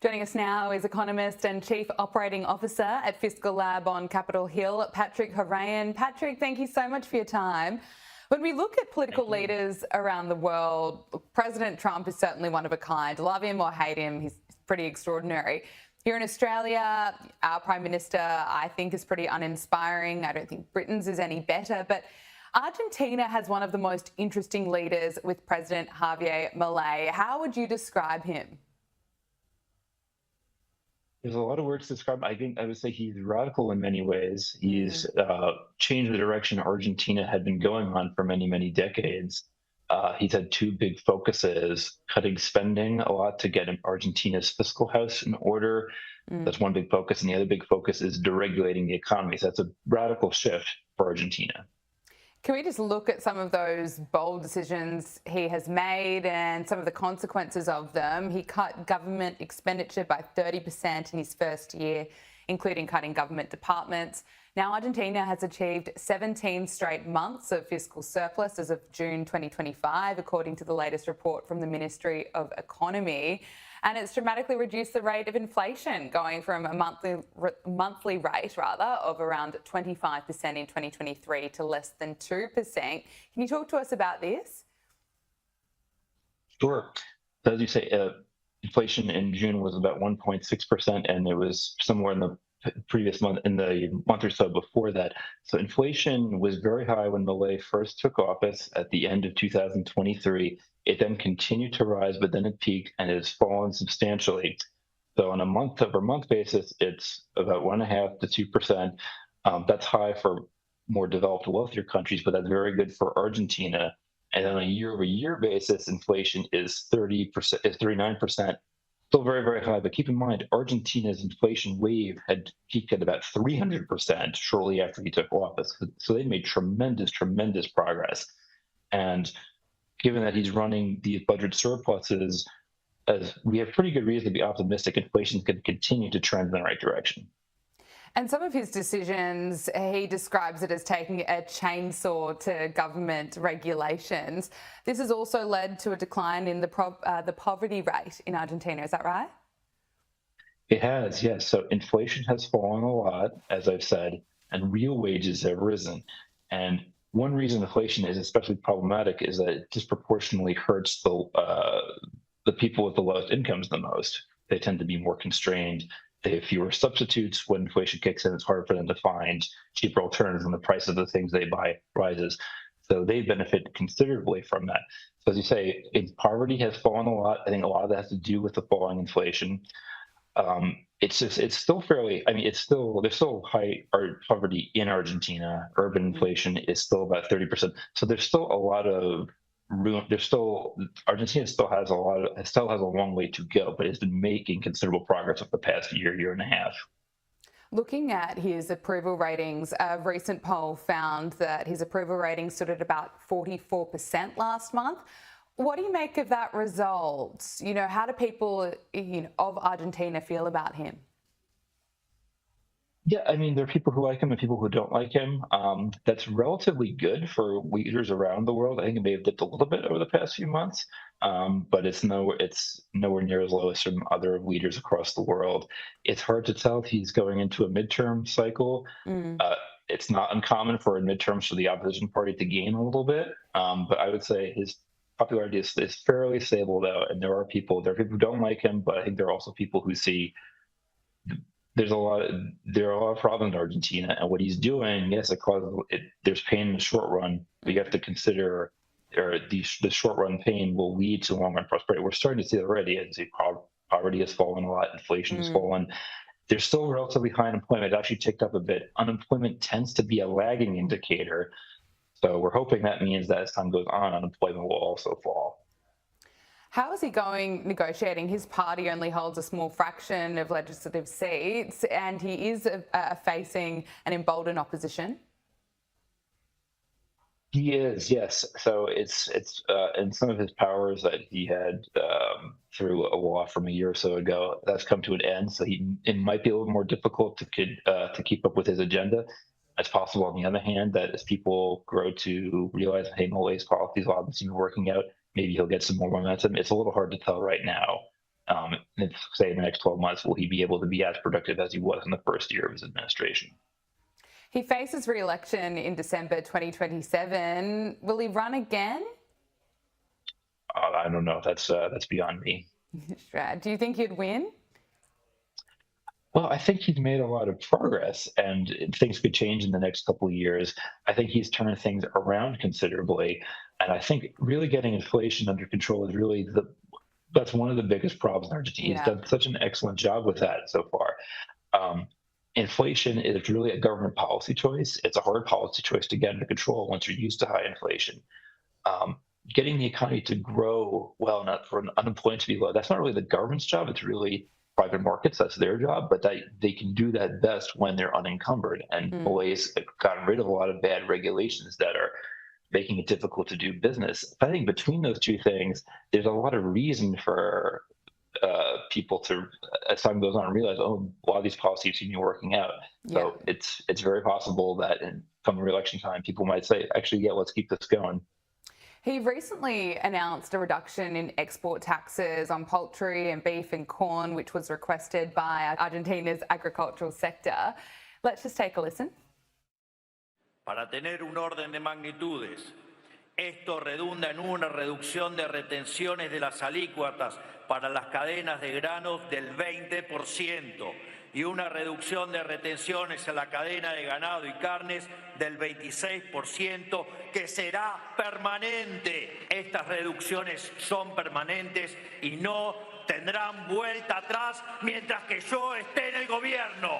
Joining us now is economist and Chief Operating Officer at Fiscal Lab on Capitol Hill, Patrick Horayan. Patrick, thank you so much for your time. When we look at political leaders around the world, President Trump is certainly one of a kind. Love him or hate him, he's pretty extraordinary. Here in Australia, our Prime Minister, I think, is pretty uninspiring. I don't think Britain's is any better. But Argentina has one of the most interesting leaders with President Javier Milei. How would you describe him? There's a lot of words to describe. I would say he's radical in many ways. He's changed the direction Argentina had been going on for many, many decades. He's had two big focuses: cutting spending a lot to get Argentina's fiscal house in order. That's one big focus. And the other big focus is deregulating the economy. So that's a radical shift for Argentina. Can we just look at some of those bold decisions he has made and some of the consequences of them? He cut government expenditure by 30% in his first year, including cutting government departments. Now, Argentina has achieved 17 straight months of fiscal surplus as of June 2025, according to the latest report from the Ministry of Economy. And it's dramatically reduced the rate of inflation, going from a monthly rate of around 25% in 2023 to less than 2%. Can you talk to us about this? Sure. As you say, inflation in June was about 1.6%, and it was somewhere in the previous month, in the month or so before that. So inflation was very high when Milei first took office at the end of 2023. It then continued to rise, but then it peaked and it has fallen substantially. So on a month-over-month basis, it's about 1.5% to 2%. That's high for more developed, wealthier countries, but that's very good for Argentina. And on a year-over-year basis, inflation is 39%. Still very, very high, but keep in mind, Argentina's inflation wave had peaked at about 300% shortly after he took office. So they made tremendous, tremendous progress. And given that he's running these budget surpluses, as we have pretty good reason to be optimistic, inflation can continue to trend in the right direction. And some of his decisions, he describes it as taking a chainsaw to government regulations. This has also led to a decline in the poverty rate in Argentina. Is that right? It has, yes. So inflation has fallen a lot, as I've said, and real wages have risen. And one reason inflation is especially problematic is that it disproportionately hurts the people with the lowest incomes the most. They tend to be more constrained. They have fewer substitutes. When inflation kicks in, it's hard for them to find cheaper alternatives when the price of the things they buy rises. So they benefit considerably from that. So as you say, poverty has fallen a lot. I think a lot of that has to do with the falling inflation. It's still fairly, there's still high poverty in Argentina. Urban inflation is still about 30%. So there's still a lot of room. Argentina still has a long way to go, but it's been making considerable progress over the past year and a half. Looking at his approval ratings, a recent poll found that his approval rating stood at about 44% last month. What do you make of that result? How do people of Argentina feel about him? Yeah, there are people who like him and people who don't like him. That's relatively good for leaders around the world. I think it may have dipped a little bit over the past few months, but it's nowhere near as low as some other leaders across the world. It's hard to tell if he's going into a midterm cycle. It's not uncommon for a midterms for the opposition party to gain a little bit, but I would say his popularity is fairly stable though, and there are people who don't like him, but I think there are also people who see there are a lot of problems in Argentina, and what he's doing, yes, there's pain in the short run, but you have to consider the short run pain will lead to long run prosperity. We're starting to see that already. As poverty has fallen a lot, inflation has fallen. There's still relatively high unemployment. It actually ticked up a bit. Unemployment tends to be a lagging indicator. So we're hoping that means that as time goes on, unemployment will also fall. How is he going negotiating? His party only holds a small fraction of legislative seats, and he is facing an emboldened opposition. He is, yes. So it's in some of his powers that he had through a law from a year or so ago, that's come to an end. So it might be a little more difficult to keep up with his agenda. It's possible, on the other hand, that as people grow to realize, hey, Molei's policies haven't seem working out, maybe he'll get some more momentum. It's a little hard to tell right now. say in the next 12 months, will he be able to be as productive as he was in the first year of his administration? He faces re-election in December 2027. Will he run again? I don't know. That's beyond me. Do you think he'd win? Well, I think he's made a lot of progress, and things could change in the next couple of years. I think he's turned things around considerably, and I think really getting inflation under control is really that's one of the biggest problems in Argentina. He's done such an excellent job with that so far. Inflation is really a government policy choice. It's a hard policy choice to get under control once you're used to high inflation. Getting the economy to grow well enough for unemployment to be low, that's not really the government's job. It's really private markets. That's their job, but they can do that best when they're unencumbered. And Malay's gotten rid of a lot of bad regulations that are making it difficult to do business. I think between those two things, there's a lot of reason for people to, as time goes on, realize, oh, a lot of these policies seem to be working out. So it's very possible that come re-election time, people might say, actually, yeah, let's keep this going. He recently announced a reduction in export taxes on poultry and beef and corn, which was requested by Argentina's agricultural sector. Let's just take a listen. Para tener un orden de magnitudes, esto redunda en una reducción de retenciones de las alícuotas para las cadenas de granos del 20% y una reducción de retenciones en la cadena de ganado y carnes del 26%, que será permanente. Estas reducciones son permanentes y no tendrán vuelta atrás mientras que yo esté en el gobierno.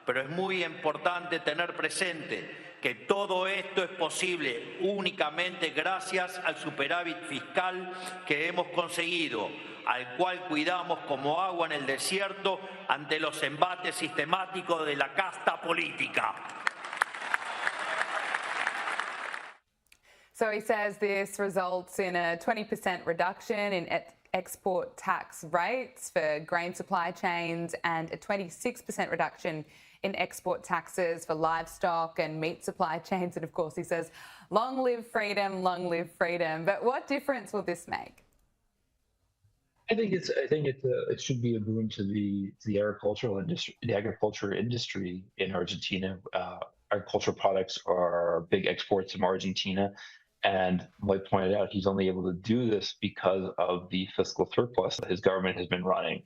Pero es muy importante tener presente que todo esto es posible únicamente gracias al superávit fiscal que hemos conseguido, al cual cuidamos como agua en el desierto ante los embates sistemáticos de la casta política. So he says this results in a 20% reduction in export tax rates for grain supply chains and a 26% reduction in export taxes for livestock and meat supply chains. And of course, he says, long live freedom, long live freedom. But what difference will this make? I think it should be a boon to the agriculture industry in Argentina. Agricultural products are big exports from Argentina. And Lloyd pointed out, he's only able to do this because of the fiscal surplus that his government has been running.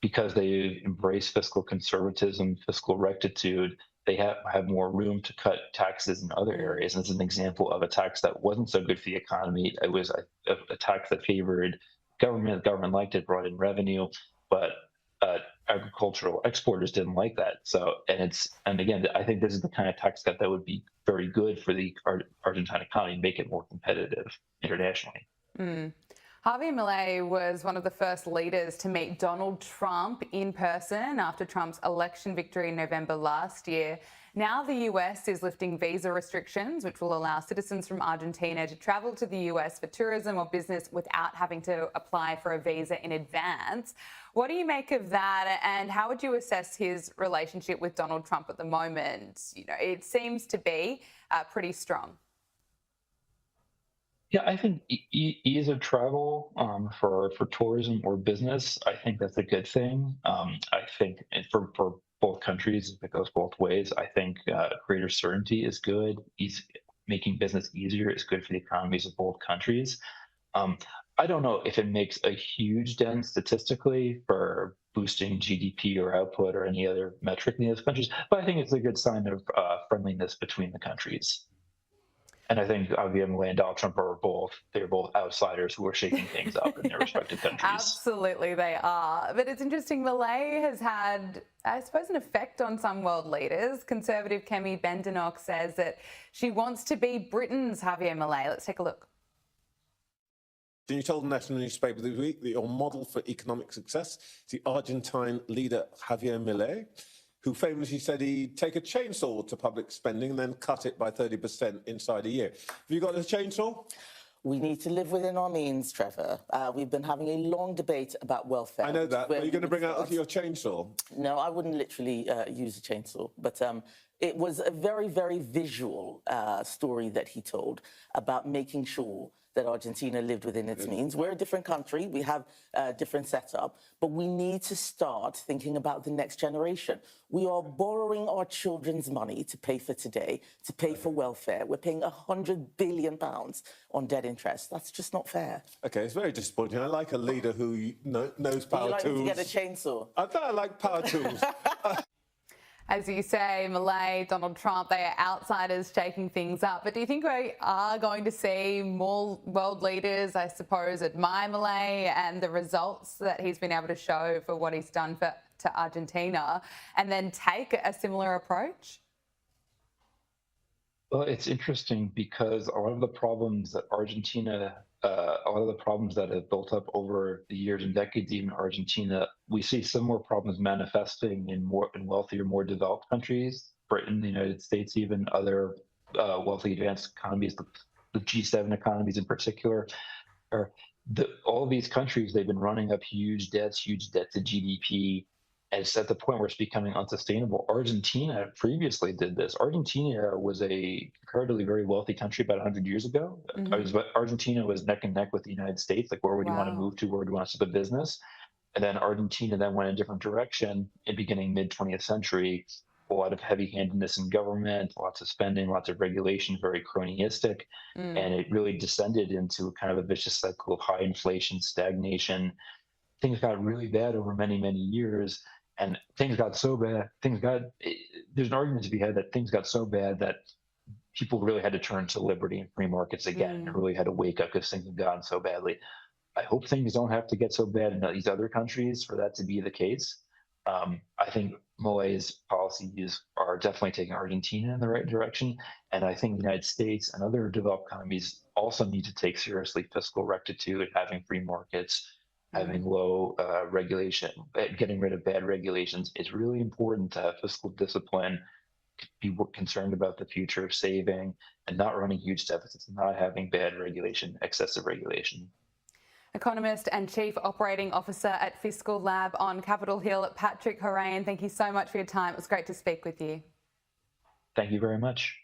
Because they embrace fiscal conservatism, fiscal rectitude, they have more room to cut taxes in other areas. And it's an example of a tax that wasn't so good for the economy. It was a tax that favored government. The government liked it, brought in revenue, but agricultural exporters didn't like that. So, and again, I think this is the kind of tax cut that would be very good for the Argentine economy and make it more competitive internationally. Javier Milei was one of the first leaders to meet Donald Trump in person after Trump's election victory in November last year. Now the US is lifting visa restrictions, which will allow citizens from Argentina to travel to the US for tourism or business without having to apply for a visa in advance. What do you make of that, and how would you assess his relationship with Donald Trump at the moment? You know, it seems to be pretty strong. Yeah, I think ease of travel for tourism or business, I think that's a good thing. I think for both countries, if it goes both ways, I think greater certainty is good. Making business easier is good for the economies of both countries. I don't know if it makes a huge dent statistically for boosting GDP or output or any other metric in those countries, but I think it's a good sign of friendliness between the countries. And I think Javier Milei and Donald Trump are they're both outsiders who are shaking things up in their respective countries. Absolutely, they are. But it's interesting, Milei has had, I suppose, an effect on some world leaders. Conservative Kemi Badenoch says that she wants to be Britain's Javier Milei. Let's take a look. You told the national newspaper this week that your model for economic success is the Argentine leader Javier Milei, who famously said he'd take a chainsaw to public spending and then cut it by 30% inside a year. Have you got a chainsaw? We need to live within our means, Trevor. We've been having a long debate about welfare. I know that, but are you going to bring out your chainsaw? No, I wouldn't literally use a chainsaw, but it was a very, very visual story that he told about making sure that Argentina lived within its means. We're a different country. We have a different setup, but we need to start thinking about the next generation. We are borrowing our children's money to pay for today, to pay for welfare. We're paying £100 billion on debt interest. That's just not fair. Okay, it's very disappointing. I like a leader who knows power You like tools. to get a chainsaw. I like power tools. As you say, Malay, Donald Trump, they are outsiders shaking things up. But do you think we are going to see more world leaders, I suppose, admire Malay and the results that he's been able to show for what he's done to Argentina, and then take a similar approach? Well, it's interesting because a lot of the problems that Argentina, a lot of the problems that have built up over the years and decades, even Argentina, we see similar problems manifesting in wealthier, more developed countries, Britain, the United States, even other wealthy advanced economies, the G7 economies in particular. All of these countries, they've been running up huge debt to GDP. And it's at the point where it's becoming unsustainable. Argentina previously did this. Argentina was a comparatively very wealthy country about 100 years ago. Argentina was neck and neck with the United States. Like, where would you want to move to? Where would you want to set a business? And then Argentina then went a different direction in beginning mid 20th century. A lot of heavy-handedness in government, lots of spending, lots of regulation, very cronyistic. And it really descended into kind of a vicious cycle of high inflation, stagnation. Things got really bad over many, many years. And things got so bad, there's an argument to be had that things got so bad that people really had to turn to liberty and free markets again, and really had to wake up because things had gotten so badly. I hope things don't have to get so bad in these other countries for that to be the case. I think Malay's policies are definitely taking Argentina in the right direction. And I think the United States and other developed economies also need to take seriously fiscal rectitude, having free markets, having low regulation, getting rid of bad regulations. It's really important to have fiscal discipline, be concerned about the future, saving, and not running huge deficits, not having bad regulation, excessive regulation. Economist and Chief Operating Officer at Fiscal Lab on Capitol Hill, Patrick Horan, thank you so much for your time. It was great to speak with you. Thank you very much.